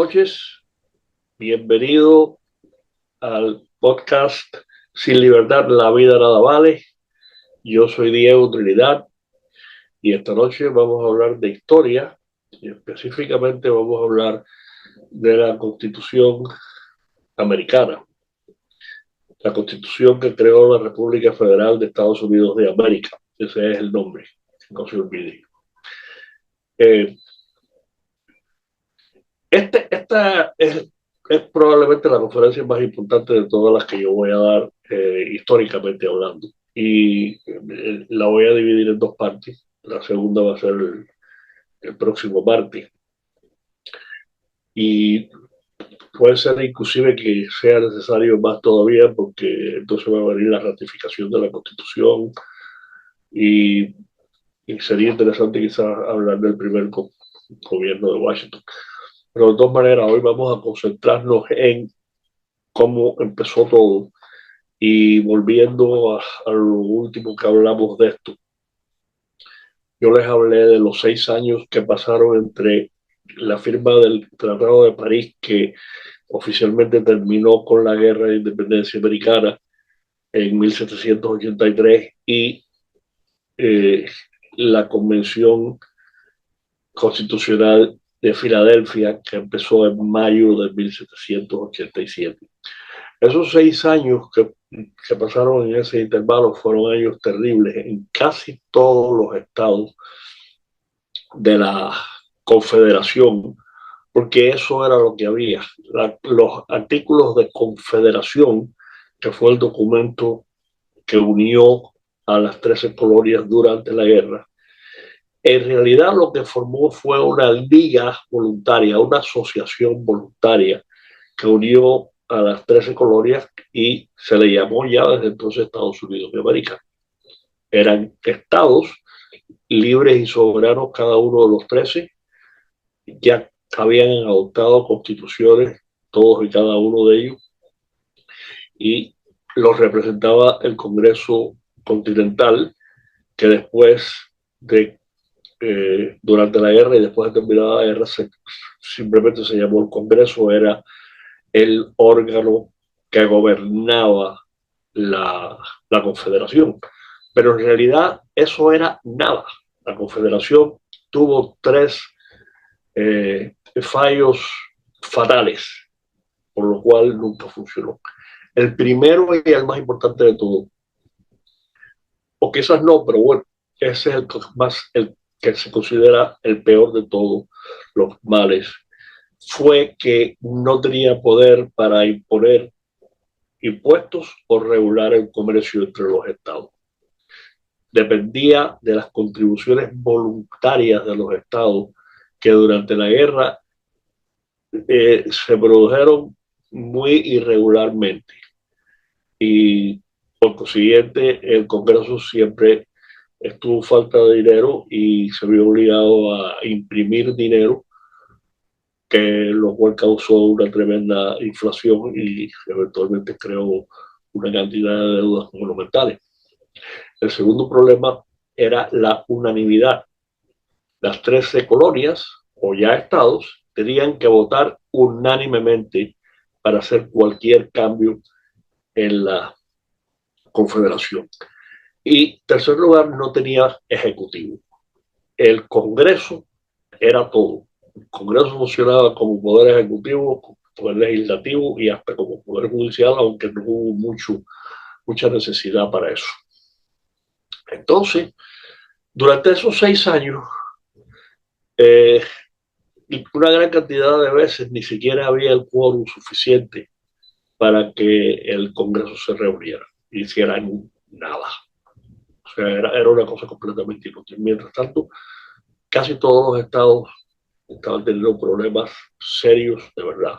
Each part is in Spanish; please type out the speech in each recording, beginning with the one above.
noches, bienvenido al podcast Sin Libertad la vida nada vale. Yo soy Diego Trinidad y esta noche vamos a hablar de historia y específicamente vamos a hablar de la Constitución americana, la Constitución que creó la República Federal de Estados Unidos de América. Ese es el nombre, no se olvide. Esta es probablemente la conferencia más importante de todas las que yo voy a dar históricamente hablando. Y la voy a dividir en dos partes. La segunda va a ser el próximo martes. Y puede ser inclusive que sea necesario más todavía porque entonces va a venir la ratificación de la Constitución y sería interesante quizás hablar del primer gobierno de Washington. Pero de todas maneras, hoy vamos a concentrarnos en cómo empezó todo. Y volviendo a lo último que hablamos de esto, yo les hablé de los 6 años que pasaron entre la firma del Tratado de París, que oficialmente terminó con la Guerra de Independencia Americana en 1783, y la Convención Constitucional de Filadelfia, que empezó en mayo de 1787. Esos 6 años que pasaron en ese intervalo fueron años terribles en casi todos los estados de la Confederación, porque eso era lo que había. Los artículos de confederación, que fue el documento que unió a las 13 colonias durante la guerra, en realidad lo que formó fue una liga voluntaria, una asociación voluntaria que unió a las 13 colonias y se le llamó ya desde entonces Estados Unidos de América. Eran estados libres y soberanos cada uno de los 13, ya habían adoptado constituciones todos y cada uno de ellos, y los representaba el Congreso Continental, que después de durante la guerra y después de terminada la guerra simplemente se llamó el Congreso. Era el órgano que gobernaba la Confederación. Pero en realidad eso era nada. La Confederación tuvo tres fallos fatales, por lo cual nunca funcionó. El primero y el más importante de todo, o quizás no, pero bueno, ese es el que se considera el peor de todos los males, fue que no tenía poder para imponer impuestos o regular el comercio entre los estados. Dependía de las contribuciones voluntarias de los estados, que durante la guerra se produjeron muy irregularmente, y por consiguiente el Congreso siempre estuvo falta de dinero y se vio obligado a imprimir dinero, que lo cual causó una tremenda inflación y eventualmente creó una cantidad de deudas monumentales. El segundo problema era la unanimidad. Las 13 colonias o ya estados tenían que votar unánimemente para hacer cualquier cambio en la Confederación. Y tercer lugar, no tenía ejecutivo. El Congreso era todo. El Congreso funcionaba como poder ejecutivo, como poder legislativo y hasta como poder judicial, aunque no hubo mucha necesidad para eso. Entonces, durante esos 6 años, una gran cantidad de veces ni siquiera había el quórum suficiente para que el Congreso se reuniera y hiciera nada. O sea, era una cosa completamente inútil. Mientras tanto, casi todos los estados estaban teniendo problemas serios, de verdad.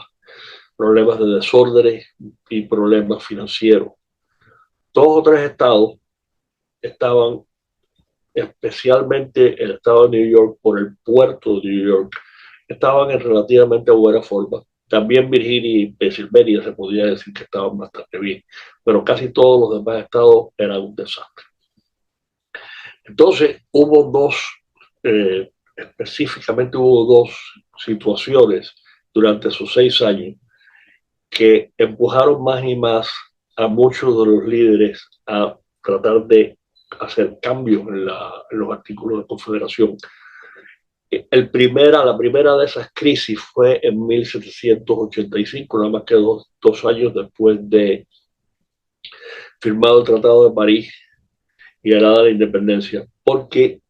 Problemas de desórdenes y problemas financieros. 2 o 3 estados estaban, especialmente el estado de New York, por el puerto de New York, estaban en relativamente buena forma. También Virginia y Pensilvania se podía decir que estaban bastante bien, pero casi todos los demás estados eran un desastre. Entonces específicamente hubo dos situaciones durante esos 6 años que empujaron más y más a muchos de los líderes a tratar de hacer cambios en los artículos de confederación. La primera de esas crisis fue en 1785, nada más que dos años después de firmado el Tratado de París y ganada la independencia, porque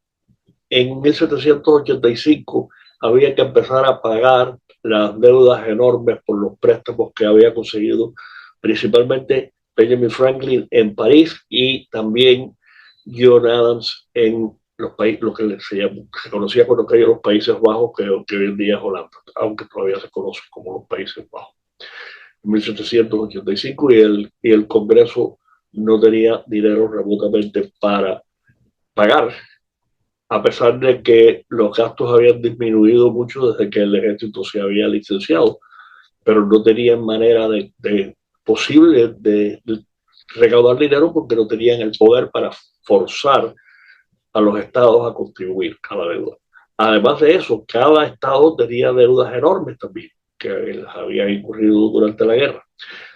en 1785 había que empezar a pagar las deudas enormes por los préstamos que había conseguido principalmente Benjamin Franklin en París y también John Adams en los países, lo que se conocía con aquellos los Países Bajos, que hoy en día es Holanda, aunque todavía se conoce como los Países Bajos. En 1785 y el Congreso no tenía dinero remotamente para pagar, a pesar de que los gastos habían disminuido mucho desde que el ejército se había licenciado, pero no tenían manera posible de recaudar dinero porque no tenían el poder para forzar a los estados a contribuir a la deuda. Además de eso, cada estado tenía deudas enormes también, que las habían incurrido durante la guerra.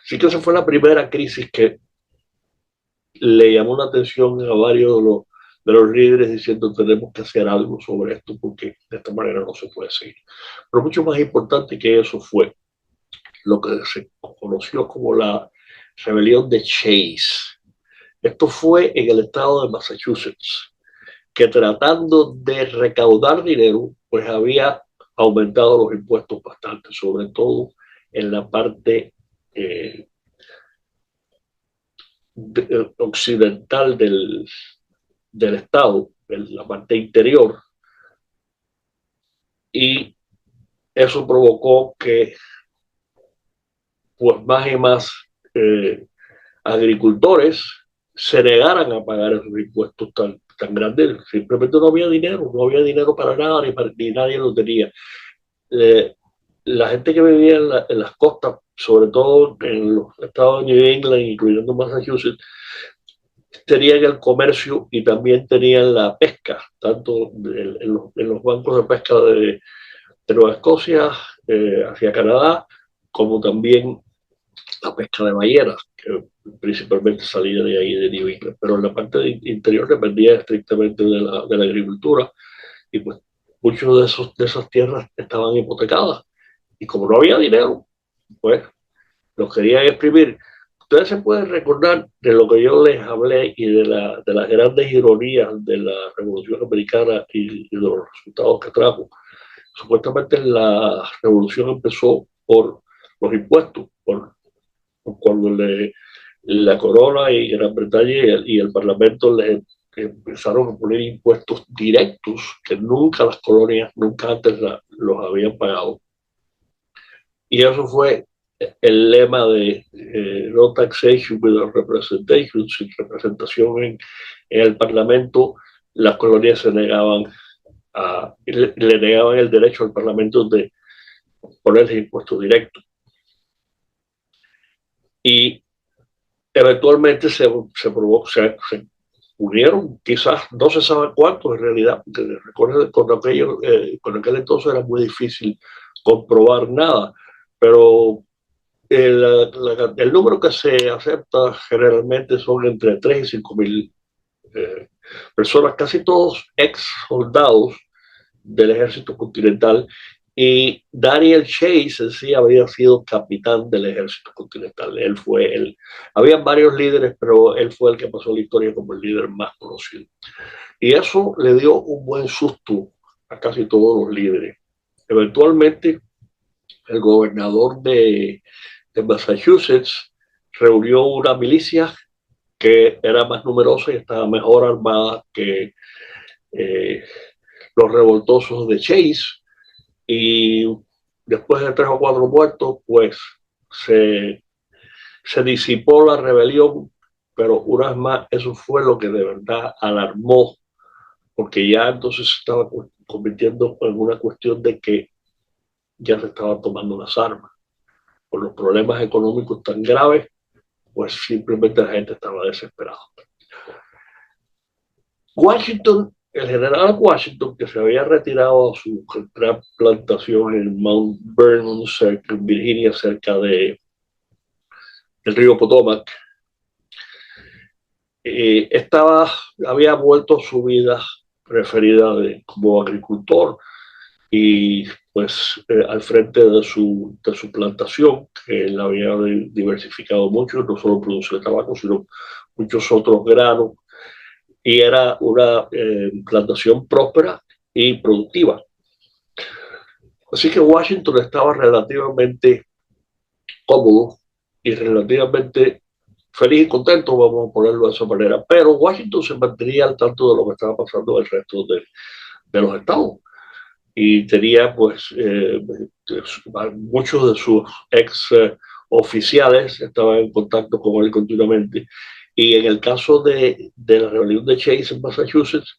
Así que esa fue la primera crisis que le llamó la atención a varios de los líderes diciendo tenemos que hacer algo sobre esto porque de esta manera no se puede seguir. Pero mucho más importante que eso fue lo que se conoció como la rebelión de Chase. Esto fue en el estado de Massachusetts, que tratando de recaudar dinero, pues había aumentado los impuestos bastante, sobre todo en la parte occidental del estado, en la parte interior, y eso provocó que pues más y más agricultores se negaran a pagar esos impuestos tan grandes. Simplemente no había dinero para nada, ni nadie lo tenía. La gente que vivía en las costas, sobre todo en los estados de New England, incluyendo Massachusetts, tenían el comercio y también tenían la pesca, tanto en los bancos de pesca de Nueva Escocia hacia Canadá, como también la pesca de ballenas, que principalmente salía de ahí de New England, pero en la parte interior dependía estrictamente de la agricultura y pues muchos de esas tierras estaban hipotecadas y como no había dinero, pues los querían exprimir. Ustedes se pueden recordar de lo que yo les hablé y de las grandes ironías de la Revolución Americana y de los resultados que trajo. Supuestamente la revolución empezó por los impuestos, por cuando la corona y Gran Bretaña y el Parlamento les empezaron a poner impuestos directos que nunca las colonias, nunca antes los habían pagado. Y eso fue el lema de no taxation without representation, sin representación en el Parlamento, las colonias se negaban le negaban el derecho al Parlamento de ponerse impuestos directos. Y eventualmente se unieron, quizás no se sabe cuántos en realidad, porque recuerden con aquel entonces era muy difícil comprobar nada, pero el número que se acepta generalmente son entre 3 y 5 mil personas, casi todos ex soldados del ejército continental, y Daniel Chase en sí había sido capitán del ejército continental. Él fue había varios líderes, pero él fue el que pasó la historia como el líder más conocido. Y eso le dio un buen susto a casi todos los líderes. Eventualmente, el gobernador de Massachusetts reunió una milicia que era más numerosa y estaba mejor armada que los revoltosos de Chase, y después de 3 o 4 muertos, pues se disipó la rebelión, pero una vez más eso fue lo que de verdad alarmó, porque ya entonces se estaba convirtiendo en una cuestión de que ya se estaban tomando las armas. Por los problemas económicos tan graves, pues simplemente la gente estaba desesperada. Washington el general Washington, que se había retirado a su gran plantación en Mount Vernon, en Virginia, cerca del río Potomac, había vuelto a su vida preferida como agricultor y pues al frente de su plantación, que él había diversificado mucho, no solo produce tabaco, sino muchos otros granos, y era una plantación próspera y productiva. Así que Washington estaba relativamente cómodo y relativamente feliz y contento, vamos a ponerlo de esa manera, pero Washington se mantenía al tanto de lo que estaba pasando en el resto de los estados y tenía pues muchos de sus ex oficiales estaban en contacto con él continuamente, y en el caso de la rebelión de Chase en Massachusetts,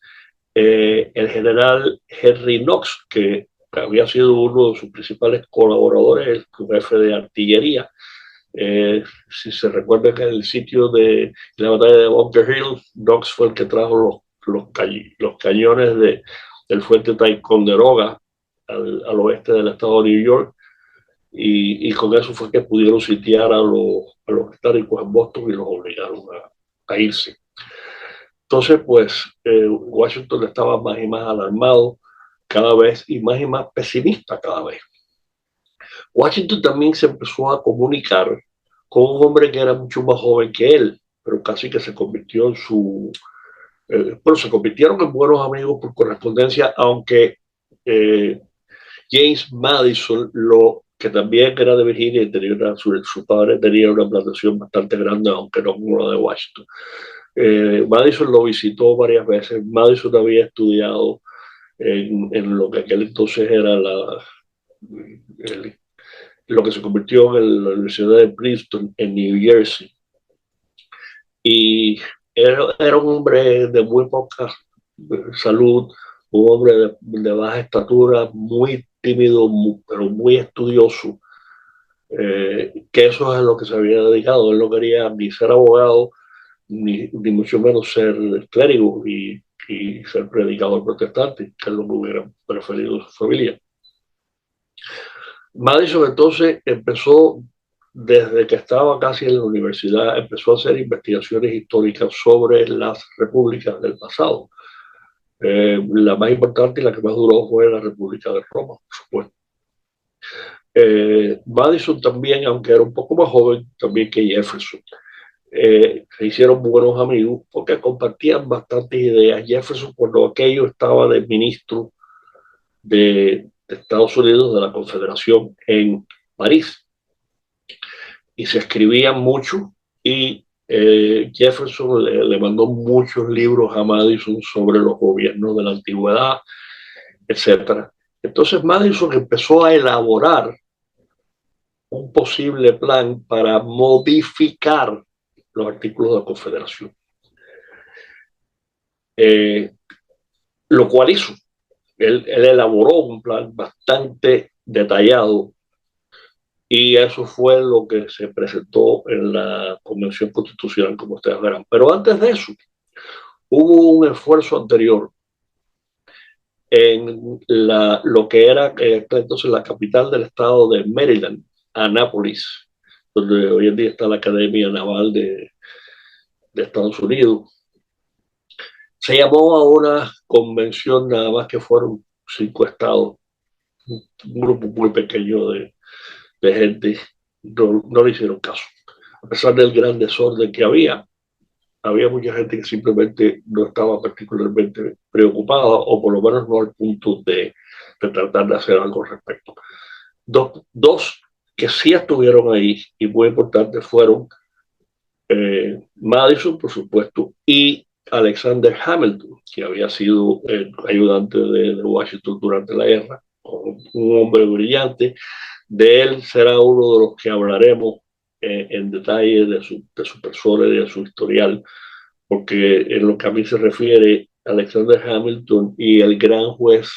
el general Henry Knox, que había sido uno de sus principales colaboradores, el jefe de artillería. Si se recuerda que en el sitio de la batalla de Bunker Hill, Knox fue el que trajo los cañones del fuerte Ticonderoga al oeste del estado de New York, y con eso fue que pudieron sitiar a los británicos en Boston y los obligaron a irse. Entonces, pues, Washington estaba más y más alarmado cada vez y más pesimista cada vez. Washington también se empezó a comunicar con un hombre que era mucho más joven que él, pero casi que se convirtió en bueno, se convirtieron en buenos amigos por correspondencia, aunque James Madison, que también era de Virginia y su padre tenía una plantación bastante grande, aunque no como la de Washington. Madison lo visitó varias veces. Madison había estudiado en lo que aquel entonces era lo que se convirtió en la Universidad de Princeton en New Jersey. Y era un hombre de muy poca salud, un hombre de baja estatura, muy tímido, pero muy estudioso, que eso es a lo que se había dedicado. Él no quería ni ser abogado, ni mucho menos ser clérigo y ser predicador protestante, que es lo que hubiera preferido su familia. Madison entonces empezó, desde que estaba casi en la universidad, empezó a hacer investigaciones históricas sobre las repúblicas del pasado. La más importante y la que más duró fue la República de Roma, por supuesto. Madison también, aunque era un poco más joven también que Jefferson, se hicieron buenos amigos porque compartían bastantes ideas. Jefferson, cuando aquello estaba de ministro de Estados Unidos, de la Confederación, en París, y se escribían mucho, y Jefferson le mandó muchos libros a Madison sobre los gobiernos de la antigüedad, etc. Entonces Madison empezó a elaborar un posible plan para modificar los artículos de la Confederación, lo cual hizo. Él elaboró un plan bastante detallado, y eso fue lo que se presentó en la Convención Constitucional, como ustedes verán. Pero antes de eso, hubo un esfuerzo anterior en lo que era entonces la capital del estado de Maryland, Annapolis, donde hoy en día está la Academia Naval de Estados Unidos. Se llamó a una convención, nada más que fueron 5 estados, un grupo muy pequeño de gente, no le hicieron caso. A pesar del gran desorden que había mucha gente que simplemente no estaba particularmente preocupada, o por lo menos no al punto de tratar de hacer algo al respecto. Dos que sí estuvieron ahí y muy importantes fueron Madison, por supuesto, y Alexander Hamilton, que había sido ayudante de Washington durante la guerra, un hombre brillante. De él será uno de los que hablaremos en detalle de su persona y de su historial, porque en lo que a mí se refiere, Alexander Hamilton y el gran juez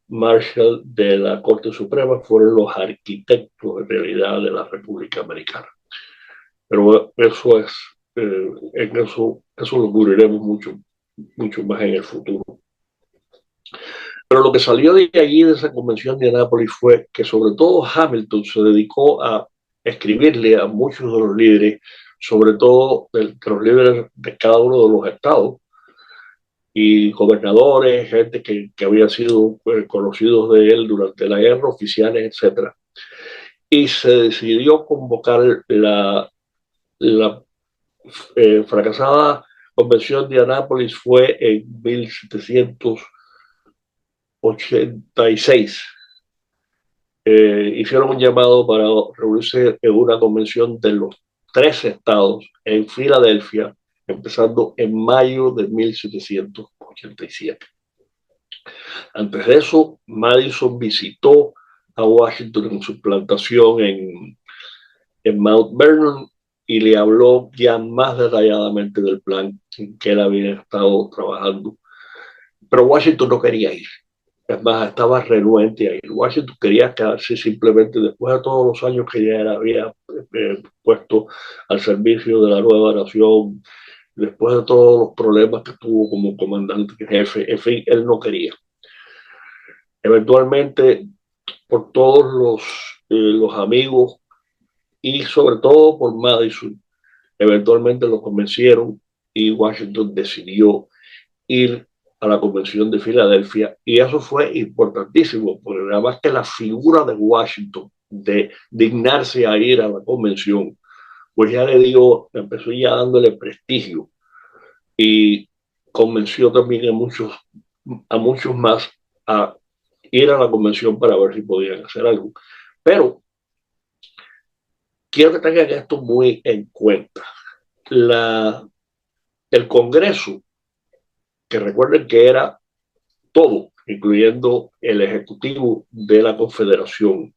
Marshall de la Corte Suprema fueron los arquitectos en realidad de la República Americana. Pero eso es, en eso lo cubriremos mucho mucho más en el futuro. Pero lo que salió de allí, de esa convención de Anápolis, fue que sobre todo Hamilton se dedicó a escribirle a muchos de los líderes, sobre todo de los líderes de cada uno de los estados, y gobernadores, gente que había sido conocidos de él durante la guerra, oficiales, etcétera. Y se decidió convocar la fracasada convención de Anápolis fue en 1786. Hicieron un llamado para reunirse en una convención de los 13 estados en Filadelfia, empezando en mayo de 1787. Antes de eso, Madison visitó a Washington en su plantación en Mount Vernon y le habló ya más detalladamente del plan en que él había estado trabajando. Pero Washington no quería ir. Es más, estaba renuente a ir. Washington quería quedarse simplemente después de todos los años que ya había puesto al servicio de la nueva nación, después de todos los problemas que tuvo como comandante jefe. En fin, él no quería. Eventualmente, por todos los amigos y sobre todo por Madison, eventualmente lo convencieron y Washington decidió ir a la convención de Filadelfia y eso fue importantísimo porque nada más que la figura de Washington de dignarse a ir a la convención pues ya le dio, empezó ya dándole prestigio y convenció también a muchos más a ir a la convención para ver si podían hacer algo. Pero quiero que tengan esto muy en cuenta. El Congreso, que recuerden que era todo, incluyendo el Ejecutivo de la Confederación,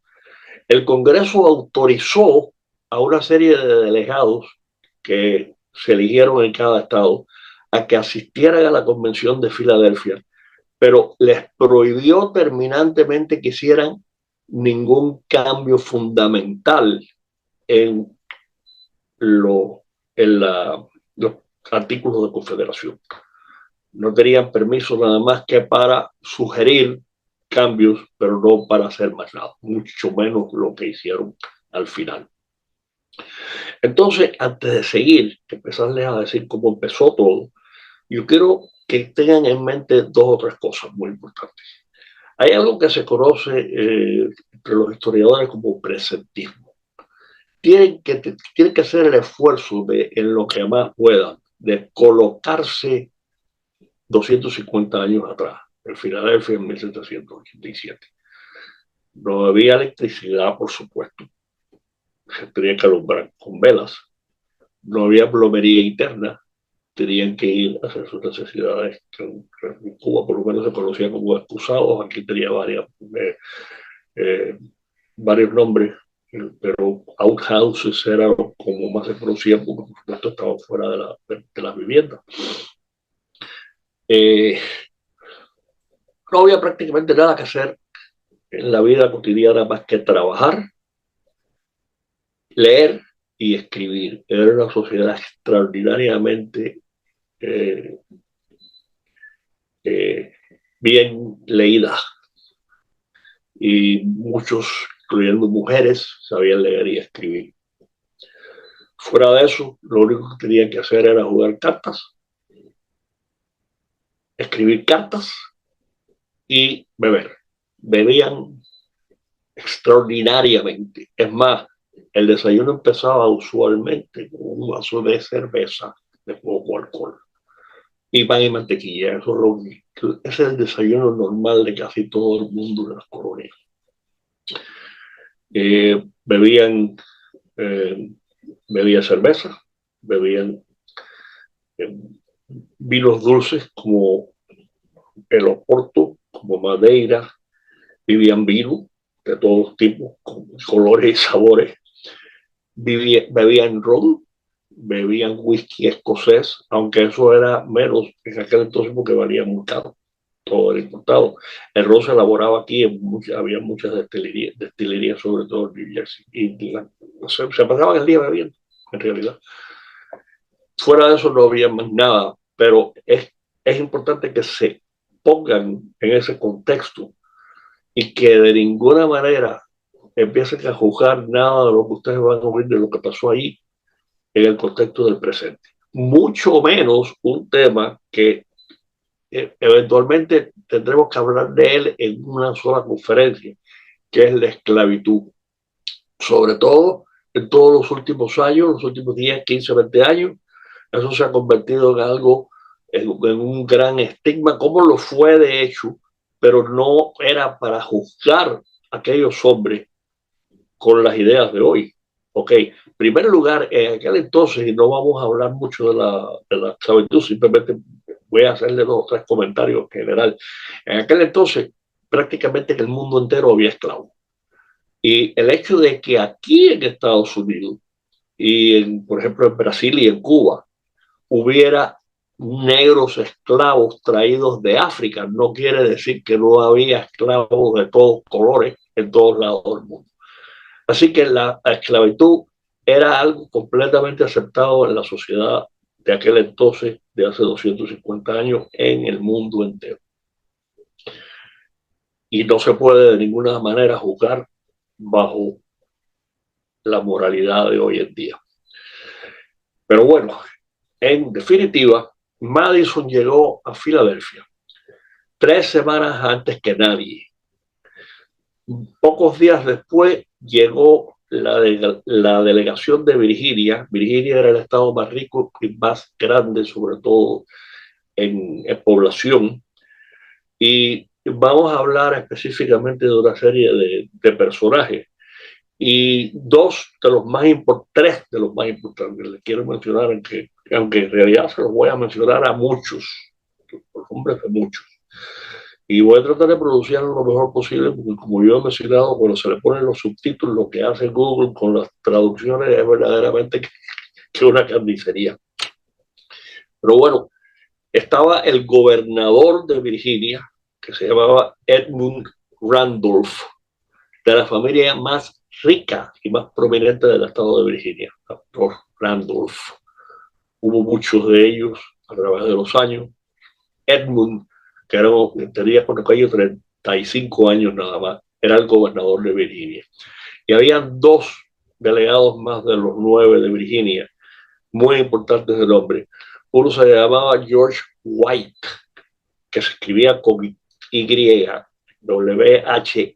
el Congreso autorizó a una serie de delegados que se eligieron en cada estado a que asistieran a la Convención de Filadelfia, pero les prohibió terminantemente que hicieran ningún cambio fundamental en, lo, los artículos de confederación. No tenían permiso nada más que para sugerir cambios, pero no para hacer más nada, mucho menos lo que hicieron al final. Entonces, antes de seguir, empezarles a decir cómo empezó todo, yo quiero que tengan en mente dos o tres cosas muy importantes. Hay algo que se conoce entre los historiadores como presentismo. Tienen que hacer el esfuerzo de, en lo que más puedan, de colocarse 250 años atrás, en Filadelfia en 1787. No había electricidad, por supuesto. Se tenía que alumbrar con velas. No había plomería interna. Tenían que ir a hacer sus necesidades. En Cuba, por lo menos, se conocía como excusados. Aquí tenía varios nombres, pero outhouses era como más se conocía, porque por supuesto estaban fuera de las viviendas. No había prácticamente nada que hacer en la vida cotidiana más que trabajar, leer y escribir. Era una sociedad extraordinariamente eh, bien leída y muchos, incluyendo mujeres, sabían leer y escribir. Fuera de eso, lo único que tenían que hacer era jugar cartas, escribir cartas y beber. Bebían extraordinariamente. Es más, el desayuno empezaba usualmente con un vaso de cerveza de poco alcohol y pan y mantequilla. Ese es el desayuno normal de casi todo el mundo de las colonias. Bebían, bebían cerveza, bebían vinos dulces como el Oporto, como Madeira, vivían vino de todos tipos, con colores y sabores, bebían ron, bebían whisky escocés, aunque eso era menos en aquel entonces porque valía muy caro, todo era importado. El ron se elaboraba aquí, había muchas destilerías, sobre todo en New Jersey, y se pasaban el día bebiendo, en realidad. Fuera de eso no había más nada, pero es importante que se pongan en ese contexto y que de ninguna manera empiecen a juzgar nada de lo que ustedes van a oír de lo que pasó ahí en el contexto del presente. Mucho menos un tema que eventualmente tendremos que hablar de él en una sola conferencia, que es la esclavitud. Sobre todo en todos los últimos años, los últimos 10, 15, 20 años, eso se ha convertido en algo, en un gran estigma, como lo fue de hecho, pero no era para juzgar a aquellos hombres con las ideas de hoy. Ok, en primer lugar, en aquel entonces, y no vamos a hablar mucho de la esclavitud, simplemente voy a hacerle 2 o 3 comentarios en general. En aquel entonces, prácticamente en el mundo entero había esclavos. Y el hecho de que aquí en Estados Unidos y, por ejemplo, en Brasil y en Cuba hubiera negros esclavos traídos de África, no quiere decir que no había esclavos de todos colores en todos lados del mundo. Así que la esclavitud era algo completamente aceptado en la sociedad de aquel entonces, de hace 250 años, en el mundo entero. Y no se puede de ninguna manera juzgar bajo la moralidad de hoy en día. Pero bueno, en definitiva, Madison llegó a Filadelfia 3 semanas antes que nadie. Pocos días después llegó la delegación de Virginia. Virginia era el estado más rico y más grande, sobre todo en población. Y vamos a hablar específicamente de una serie de personajes. Y 2 de los más importantes, 3 de los más importantes, les quiero mencionar, aunque en realidad se los voy a mencionar a muchos, los nombres de muchos. Y voy a tratar de producirlo lo mejor posible, porque como yo he mencionado, cuando se le ponen los subtítulos, lo que hace Google con las traducciones es verdaderamente que una carnicería. Pero bueno, estaba el gobernador de Virginia, que se llamaba Edmund Randolph, de la familia más rica y más prominente del estado de Virginia, Dr. Randolph. Hubo muchos de ellos a través de los años. Edmund, que era, tenía con aquellos 35 años nada más, era el gobernador de Virginia. Y había 2 delegados más de los 9 de Virginia, muy importantes de nombre. Uno se llamaba George White, que se escribía con Y, W-H-Y-T,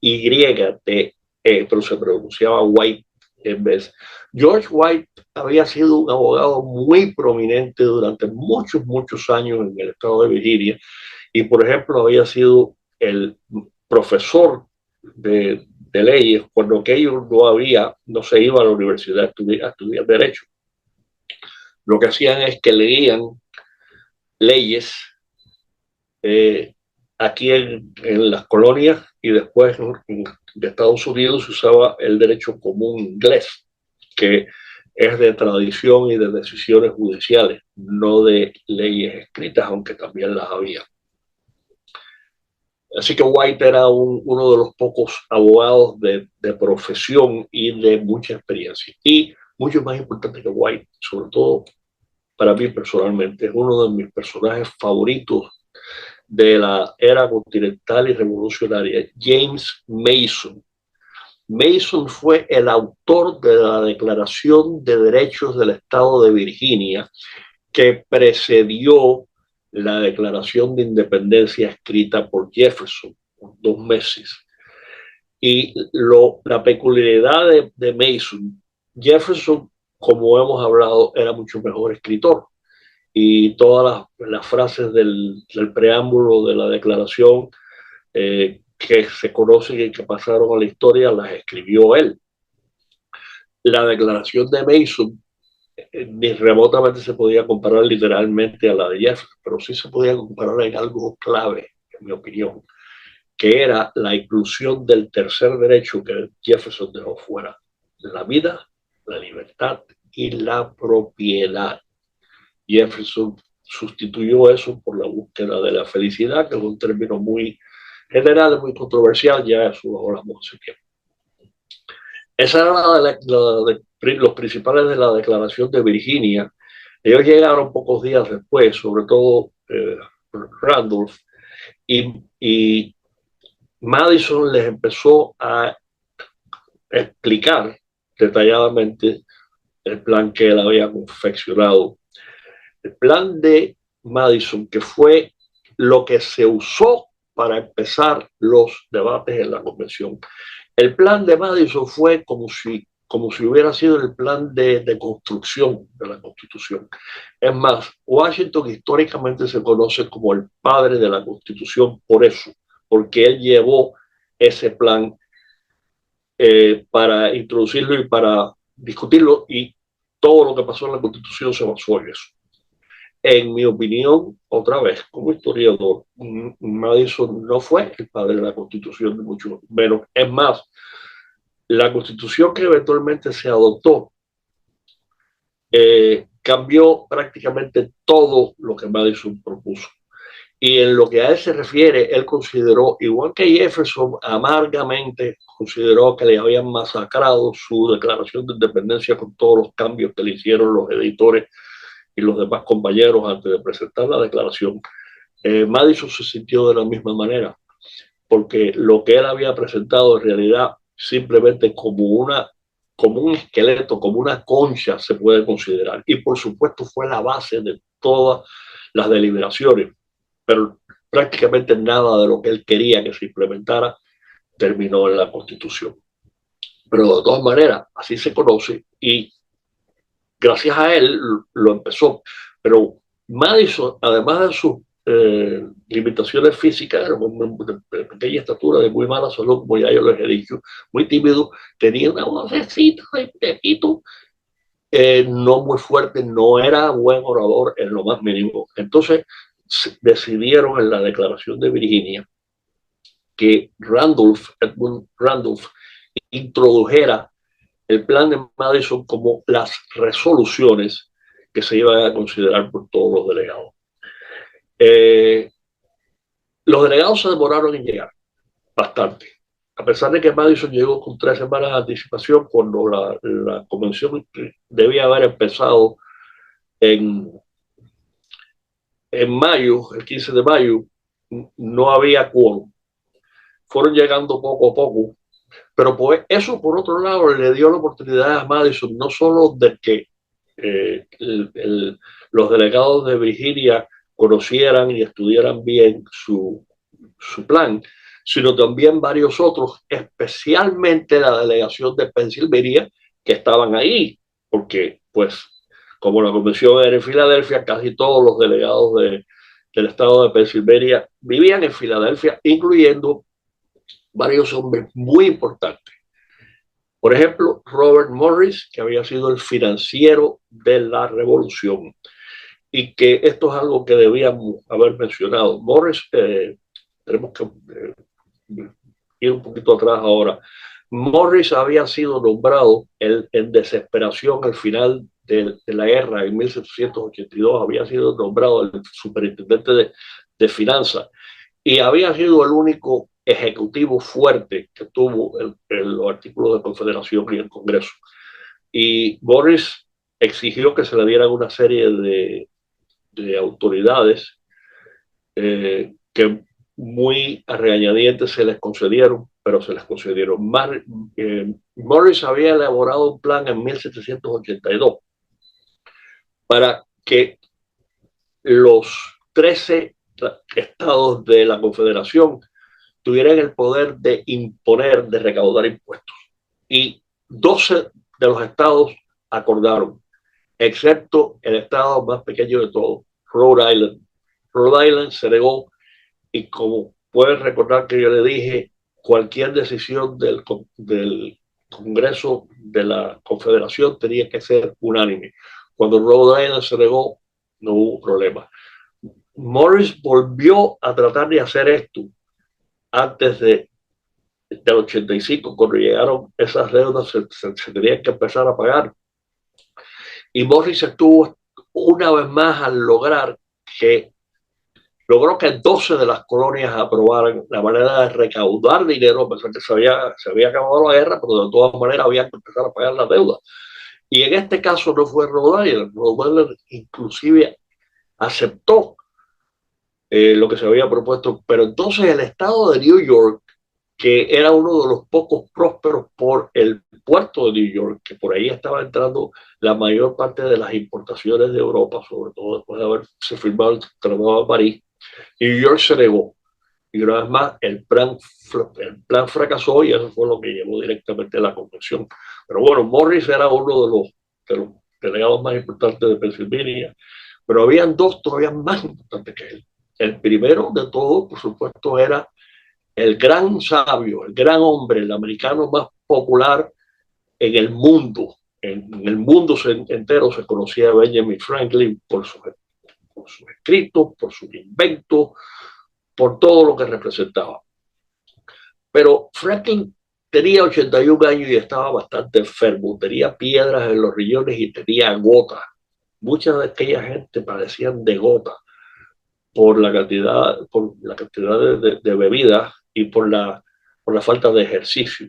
pero se pronunciaba White en vez. George White había sido un abogado muy prominente durante muchos, muchos años en el estado de Virginia y, por ejemplo, había sido el profesor de leyes cuando aquello no se iba a la universidad a estudiar derecho. Lo que hacían es que leían leyes aquí en las colonias y después en Estados Unidos se usaba el derecho común inglés, que es de tradición y de decisiones judiciales, no de leyes escritas, aunque también las había. Así que White era uno de los pocos abogados de profesión y de mucha experiencia. Y mucho más importante que White, sobre todo para mí personalmente, es uno de mis personajes favoritos de la era continental y revolucionaria, James Mason. Mason fue el autor de la Declaración de Derechos del Estado de Virginia, que precedió la Declaración de Independencia escrita por Jefferson, por 2 meses. Y la peculiaridad de Mason, Jefferson, como hemos hablado, era mucho mejor escritor. Y todas las frases del preámbulo de la declaración que se conocen y que pasaron a la historia las escribió él. La declaración de Mason ni remotamente se podía comparar literalmente a la de Jefferson, pero sí se podía comparar en algo clave, en mi opinión, que era la inclusión del tercer derecho que Jefferson dejó fuera: la vida, la libertad y la propiedad. Jefferson sustituyó eso por la búsqueda de la felicidad, que es un término muy general, muy controversial, ya eso lo hablamos hace tiempo. Esa era los principales de la Declaración de Virginia. Ellos llegaron pocos días después, sobre todo Randolph, y Madison les empezó a explicar detalladamente el plan que él había confeccionado. El plan de Madison, que fue lo que se usó para empezar los debates en la convención. El plan de Madison fue como si hubiera sido el plan de construcción de la Constitución. Es más, Washington históricamente se conoce como el padre de la Constitución por eso, porque él llevó ese plan para introducirlo y para discutirlo, y todo lo que pasó en la Constitución se basó en eso. En mi opinión, otra vez, como historiador, Madison no fue el padre de la Constitución, de mucho menos. Es más, la Constitución que eventualmente se adoptó cambió prácticamente todo lo que Madison propuso. Y en lo que a él se refiere, él consideró, igual que Jefferson, amargamente consideró que le habían masacrado su declaración de independencia con todos los cambios que le hicieron los editores y los demás compañeros antes de presentar la declaración. Madison se sintió de la misma manera, porque lo que él había presentado en realidad simplemente como un esqueleto, como una concha se puede considerar. Y por supuesto fue la base de todas las deliberaciones, pero prácticamente nada de lo que él quería que se implementara terminó en la Constitución. Pero de todas maneras, así se conoce, y gracias a él lo empezó. Pero Madison, además de sus limitaciones físicas, de pequeña estatura, de muy mala salud, como ya yo les he dicho, muy tímido, tenía una vocecita de pepito, no muy fuerte, no era buen orador en lo más mínimo. Entonces decidieron en la Declaración de Virginia que Edmund Randolph, introdujera el plan de Madison como las resoluciones que se iban a considerar por todos los delegados. Los delegados se demoraron en llegar bastante, a pesar de que Madison llegó con 3 semanas de anticipación, cuando la convención debía haber empezado en mayo, el 15 de mayo, no había quórum. Fueron llegando poco a poco, pero pues eso, por otro lado, le dio la oportunidad a Madison no solo de que los delegados de Virginia conocieran y estudiaran bien su plan, sino también varios otros, especialmente la delegación de Pensilvania, que estaban ahí, porque pues como la convención era en Filadelfia, casi todos los delegados del estado de Pensilvania vivían en Filadelfia, incluyendo varios hombres muy importantes. Por ejemplo, Robert Morris, que había sido el financiero de la revolución, y que esto es algo que debíamos haber mencionado. Morris, tenemos que ir un poquito atrás ahora. Morris había sido nombrado en desesperación al final de la guerra, en 1782, había sido nombrado el superintendente de finanzas, y había sido el único ejecutivo fuerte que tuvo los artículos de Confederación y el Congreso. Y Morris exigió que se le dieran una serie de autoridades que muy a regañadientes se les concedieron, pero se les concedieron. Morris había elaborado un plan en 1782 para que los 13 estados de la Confederación tuvieran el poder de imponer, de recaudar impuestos. Y 12 de los estados acordaron, excepto el estado más pequeño de todos, Rhode Island. Rhode Island se negó, y como pueden recordar que yo le dije, cualquier decisión del Congreso de la Confederación tenía que ser unánime. Cuando Rhode Island se negó, no hubo problema. Morris volvió a tratar de hacer esto antes del 85, cuando llegaron esas deudas, se tenían que empezar a pagar. Y Morris estuvo una vez más al logró que 12 de las colonias aprobaran la manera de recaudar dinero, a pesar que se había acabado la guerra, pero de todas maneras había que empezar a pagar la deuda. Y en este caso no fue Rhode Island. Rhode Island inclusive aceptó lo que se había propuesto. Pero entonces el estado de New York, que era uno de los pocos prósperos por el puerto de New York, que por ahí estaba entrando la mayor parte de las importaciones de Europa, sobre todo después de haberse firmado el Tratado de París, New York se negó. Y una vez más, el plan fracasó y eso fue lo que llevó directamente a la convención. Pero bueno, Morris era uno de los delegados más importantes de Pensilvania, pero habían dos todavía más importantes que él. El primero de todos, por supuesto, era el gran sabio, el gran hombre, el americano más popular en el mundo. En el mundo entero se conocía a Benjamin Franklin por sus escritos, por sus inventos, por todo lo que representaba. Pero Franklin tenía 81 años y estaba bastante enfermo, tenía piedras en los riñones y tenía gota. Mucha de aquella gente padecían de gota por la cantidad de bebidas y por la falta de ejercicio.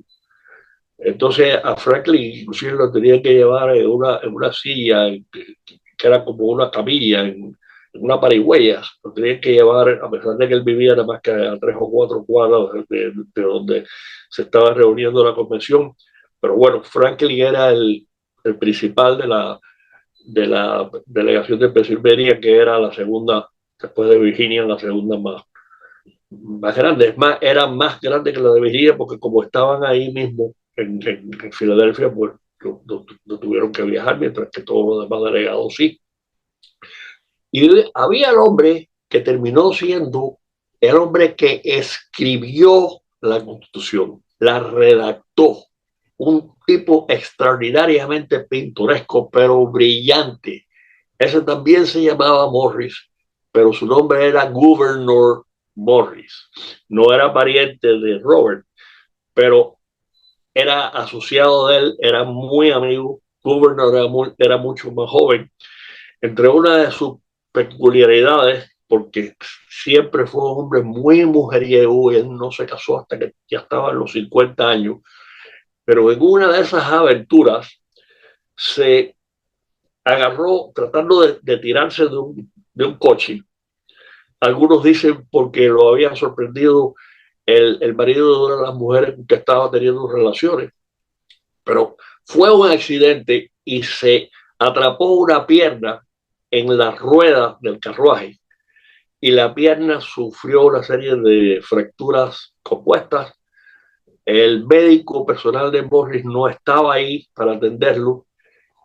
Entonces a Franklin inclusive lo tenían que llevar en una silla que era como una camilla, en una parigüeya. Lo tenían que llevar, a pesar de que él vivía nada más que a 3 o 4 cuadras de donde se estaba reuniendo la convención. Pero bueno, Franklin era el principal de la delegación de Pensilvania, que era la segunda, después de Virginia, la segunda más grande. Es más, era más grande que la de Virginia porque como estaban ahí mismo en Filadelfia, pues no tuvieron que viajar, mientras que todos los demás delegados sí. Y había el hombre que terminó siendo el hombre que escribió la Constitución, la redactó, un tipo extraordinariamente pintoresco, pero brillante. Ese también se llamaba Morris, pero su nombre era Gouverneur Morris. No era pariente de Robert, pero era asociado de él, era muy amigo. Gouverneur era mucho más joven. Entre una de sus peculiaridades, porque siempre fue un hombre muy mujeriego y él no se casó hasta que ya estaba en los 50 años, pero en una de esas aventuras se agarró tratando de tirarse de un coche. Algunos dicen porque lo había sorprendido el marido de una de las mujeres que estaba teniendo relaciones, pero fue un accidente y se atrapó una pierna en la rueda del carruaje y la pierna sufrió una serie de fracturas compuestas. El médico personal de Morris no estaba ahí para atenderlo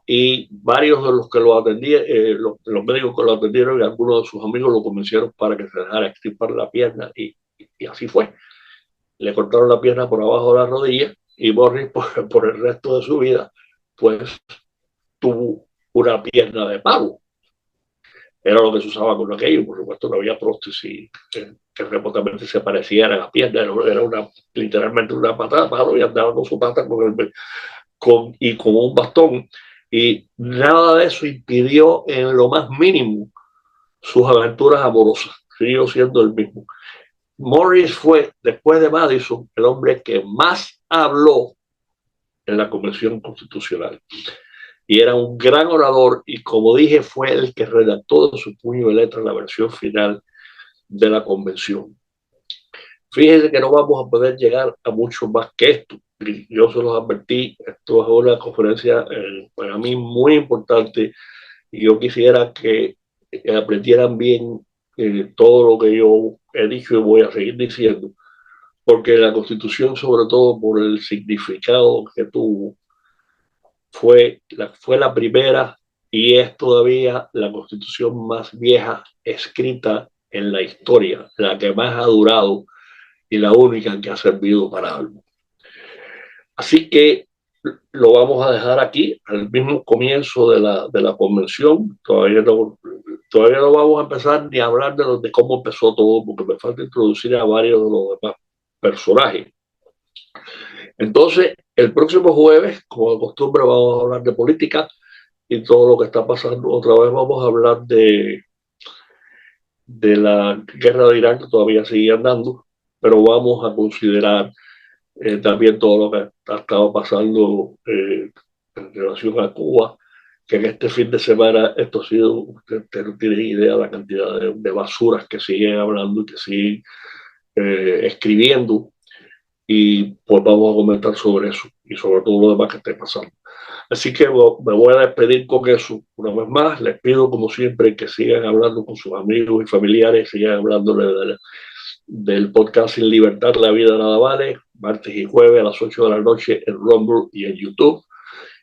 y varios de los que lo atendían, los médicos que lo atendieron y algunos de sus amigos lo convencieron para que se dejara extirpar la pierna y así fue. Le cortaron la pierna por abajo de la rodilla y Morris por el resto de su vida pues tuvo una pierna de pavo. Era lo que se usaba con aquello, por supuesto no había prótesis que remotamente se pareciera a la pierna, era literalmente una patada de palo y andaba con su pata con un bastón y nada de eso impidió en lo más mínimo sus aventuras amorosas, siguió siendo el mismo. Morris fue, después de Madison, el hombre que más habló en la Convención Constitucional. Y era un gran orador y, como dije, fue el que redactó de su puño de letra la versión final de la convención. Fíjense que no vamos a poder llegar a mucho más que esto. Yo se los advertí, esto es una conferencia para mí muy importante y yo quisiera que aprendieran bien todo lo que yo he dicho y voy a seguir diciendo, porque la Constitución, sobre todo por el significado que tuvo, fue la primera y es todavía la Constitución más vieja escrita en la historia, la que más ha durado y la única que ha servido para algo. Así que lo vamos a dejar aquí, al mismo comienzo de la convención. Todavía no vamos a empezar ni a hablar de cómo empezó todo, porque me falta introducir a varios de los demás personajes. Entonces, el próximo jueves, como de costumbre, vamos a hablar de política y todo lo que está pasando. Otra vez vamos a hablar de la guerra de Irán, que todavía sigue andando, pero vamos a considerar también todo lo que ha estado pasando en relación a Cuba que en este fin de semana esto ha sido, usted no tiene idea de la cantidad de basuras que siguen hablando y que siguen escribiendo, y pues vamos a comentar sobre eso y sobre todo lo demás que esté pasando. Así que me voy a despedir con eso. Una vez más, les pido como siempre que sigan hablando con sus amigos y familiares, sigan hablando del podcast Sin Libertad la vida nada vale, martes y jueves a las 8 de la noche en Rumble y en YouTube.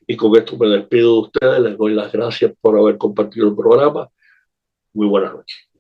Y con esto me despido de ustedes, les doy las gracias por haber compartido el programa. Muy buenas noches.